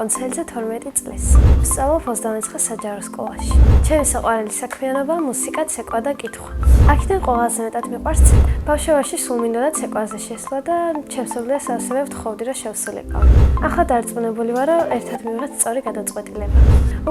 კონცერტზე 12 წლის. ვსწავლობ 29 საჯარო სკოლაში. ჩემი საყვარელი საქმიანობა მუსიკა, ცეკვა და კითხვა. აქედან ყველაზე მეტად მიყვარს ცეკვა. ბავშვობაში სულ მინდოდა ცეკვაზე შესვლა და ჩემსობლიას ასევე ვთხოვდი, რომ შევსულიყავ. ახლა დარწმუნებული ვარ, რომ ერთად მივიღეთ სწორი გადაწყვეტილება.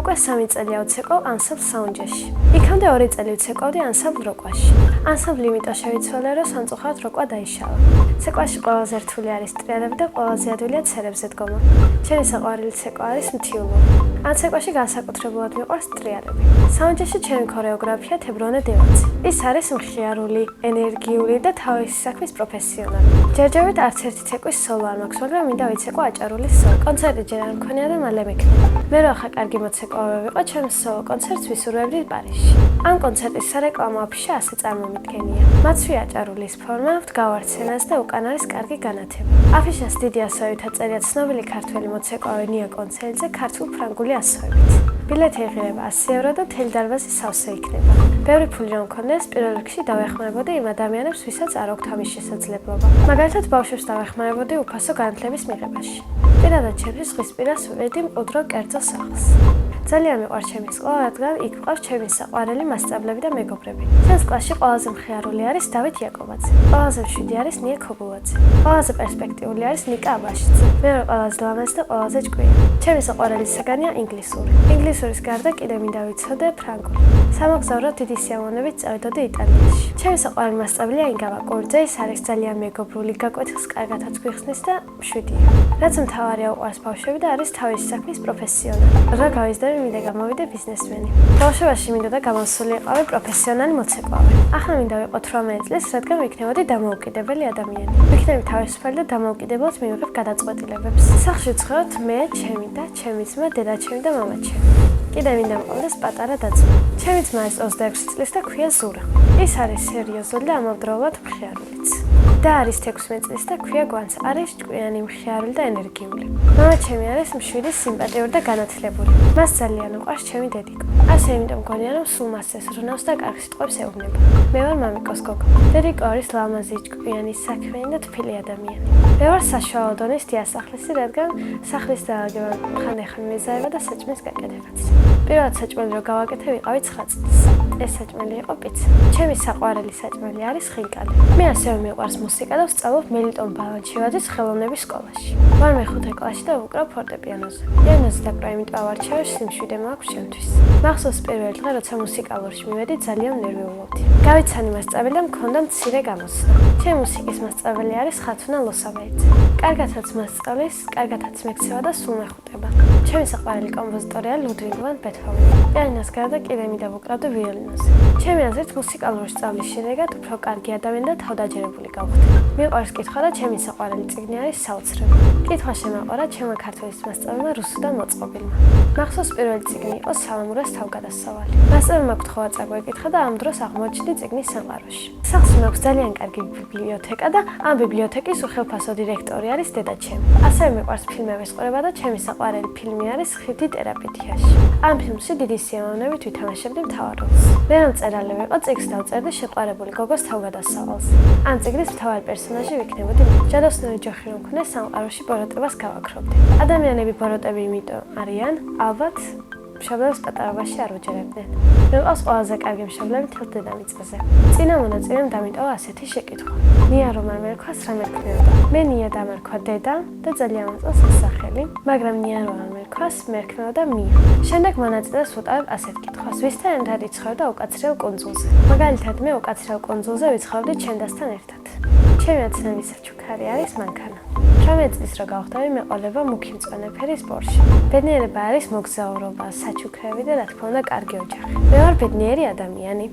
უკვე 3 წელია ვცეკვავ ანსამბლ საუნჯეში. იქამდე 2 წელი ვცეკვავდი ანსამბლ როკვაში. ანსამბლ იმიტომ შევიცვალე, რომ სამწუხაროდ როკვა დაიშალა. ცეკვაში ყველაზე რთული არის ტრიალები და ყველაზე ადვილია ცერებზე დგომა. ჩემი საყვარელი ცეკვა არის მთიულობა. ამ ცეკვაში განსაკუთრებულად მიყვარს ტრიალები. საუნჯეში ჩემი ქორეოგრაფია თებრონე დევაძე. ის არის მხიარული, ენერგიული და თავისი საქმის პროფესიონალი. ჯერჯერობით არც ერთი ცეკვის სოლო არ მაქვს, მაგრამ მინდა ვიცეკვო აჭარულის სოლო. კონცერტი ჯერ არ მქონია და მალე მექნება. მე რო ახლა კარგი მოცეკვავე ვიყო, ჩემს სოლო კონცერტს ვისურვებდი პარიზში. ამ კონცერტის სარეკლამო აფიში ასე წარმომიდგენია. მაცვი აჭარულის ფორმა, ვდგავარ სცენას და უკან არის კარგი განათება. აფიშას დიდი ასოებით აწერია ცნობილი ქართველი მოცეკვავე ნია კონცერტზე ქართულ-ფრანგული ასოებით. ბილეთი ეღირება 100 евро და მთელი დარბაზი სავსე იქნება. ბევრი ფული რომ მქონდეს, პირველ რიგში დავეხმარებოდი იმ ადამიანებს, ვისაც არ აქვთ ამის შესაძლებლობა. მაგალითად, ბავშვებს დავეხმარებოდი უფასო განათლების მიღებაში. პირადად ჩემთვის ზღვისპირას ვიყიდი მყუდრო კერძო სახლს. ძალიან მიყვარს ჩემი სკოლა, რადგან იქ ვყავს ჩემი საყვარელი მასწავლებლები და მეგობრები. ჩემს კლასში ყველაზე მხიარული არის დავით იაკობაძე. ყველაზე მშვიდი არის ნია ქობულაძე. ყველაზე პერსპექტიული არის ნიკა აბაშიძე. მეორე ყველაზე ლამაზი და ყველაზე ჭკვიანი. ჩემი საყვარელი საგანია ინგლისური. ინგლისურის გარდა კიდე მინდა ვიცოდე ფრანგული. სამოგზაურო დიდი სიამოვნებით წავიდოდი იტალიაში. ჩემი საყვარელი მასწავლია ინგა ვაკურიძე, ის არის ძალიან მეგობრული, გაკვეთილს კარგადაც გვიხსნის და მშვიდია. რაც მთავარია უყვარს ბავშვები და არის თავისი საქმის პროფესიონალი. რა გავიზრდები მინდა გამოვიდე ბიზნესმენი. ბავშვობაში მინდოდა გამოსულიყავი პროფესიონალი მოცეკვავე. ახლა მინდა ვიყო 18 წლის, რადგან ვიქნებოდი დამოუკიდებელი ადამიანი. ვიქნები თავისუფალი და დამოუკიდებლად მივიღებ გადაწყვეტილებებს. სახლში ვცხოვრობთ მე, ჩემი და ჩემი ძმა, დედაჩემი და მამაჩემი. კიდე მინდა მყავდეს პატარა და-ძმა. ჩემი ძმა არის 26 წლის და ქვია ზურა. ის არის სერიოზული და ამავდროულად მხიარულიც. და არის 16 წლის და ქვია გვანც, არის ჭკვიანი, მხიარული და ენერგიული. მამაჩემი არის მშვიდი, სიმპათიური და განათლებული. მას ძალიან უყვარს ჩემი დედიკო. ასე იმიტომ მგონია, რომ სულ მას ესრუნავს და კარგ სიტყვებს ეუბნება. მე ვარ მამიკოს გოგო. დედიკო არის ლამაზი, ჭკვიანი, საქმიანი და თბილი ადამიანი. მე ვარ საშუალო დონის დიასახლისი, რადგან სახლის დაალაგება ხანდახან მეზაება და საჭმლის გაკეთებაც. პირველად საჭმელი რო გავაკეთე, ვიყავი 9 წლის. ეს საჭმელი იყო პიცა. ჩემი საყვარელი საჭმელი არის ხინკალი. მე ასევე მიყვარს მუსიკა და ვსწავლობ მელიტონ ბალანჩივაძის ხელოვნების სკოლაში. ვარ მე-5 კლასში და ვუკრავ ფორტეპიანოზე. პიანოზე დაკვრა იმიტომ ავარჩევ, სიმშვიდე მაქვს ჩემთვის. მახსოვს პირველ დღე, როცა მუსიკალურში მივედი, ძალიან ნერვიულობდი. გავიცანი მასწავლებელი და მქონდა მცირე გამოსვლა. ჩემი მუსიკის მასწავლებელი არის ხათუნა ლოსაბაიძე. კარგათაც მასწავლის, კარგათაც მექცევა და სულ მეხუტება. ჩემი საყვარელი კომპოზიტორია ლუდვიგ ვან ბეთჰოვენი. პიანინოს გარდა კიდე მინდა ვუკრავდე ვიოლინოზე. ჩემი აზრით, მუსიკალური სწავლის შედეგად უფრო კარგი ადამიანი და თავდაჯერებული გავხდი. მიყვარს კითხვა და ჩემი საყვარელი წიგნი არის საოცრება. კითხვა შემაყვარა ჩემმა ქართველის მასწავლებელმა რუსუდან მოწყობილმა. მახსოვს პირველი წიგნი იყო სალამურას თავგადასავალი. მასწავლებელმა გთხოვა წაგვეკითხა და ამ დროს აღმოჩნდი წიგნის სამყაროში. სახლში მაქვს ძალიან კარგი ბიბლიოთეკა და ამ ბიბლიოთეკის უხელფასო დირექტორი არის დედაჩემი. ასევე მიყვარს ფილმების ყურება და ჩემი საყვარელი ფილმი არის ხიდი ტერაპეთიაში. ამ ფილმში დიდი სიამოვნებით ვითამაშებდი მთავარ როლს. მე რომ მწერალი ვიყო, წიგნს დავწერდი შეყვარებული გოგოს თავგადასავალს. ამ წიგნის მთავარი პერსონაჟი ვიქნებოდი მე. ჯადოსნური ჯოხი რომ მქონდეს, სამყაროში ბოროტებას გავაქრობდი. ადამიანები ბოროტები იმიტომ არიან, ალბათ მშობლებს პატარობაში არ უჯერებდნენ. მე მყავს ყველაზე კარგი მშობლები მთელ დედამიწაზე. წინა მონაწილემ დამიტოვა ასეთი შეკითხვა. ნია რომ არ მერქვას, რა მერქნეოდა? მე ნია დამერქვა დედა და ძალიან მომწონს ეს სახელი, მაგრამ ნია რომ არ მერქვას, მერქნეოდა მია. შემდეგ მონაწილეს ვუტარებ ასეთ კითხვას: ვისთან ერთად იცხოვრდა უკაცრიელ კუნძულზე? მაგალითად, მე უკაცრიელ კუნძულზე ვიცხოვრდი ჩემდასთან ერთად. ჩემი ოცნების საჩუქარი არის მანქანა. 18 წლის რო გავხდები, მეყოლება მუქი მწვანე ფერის პორში. ბედნიერება არის მოგზაურობა, საჩუქრები და რა თქმა უნდა, კარგი ოჯახი. მე ვარ ბედნიერი ადამიანი.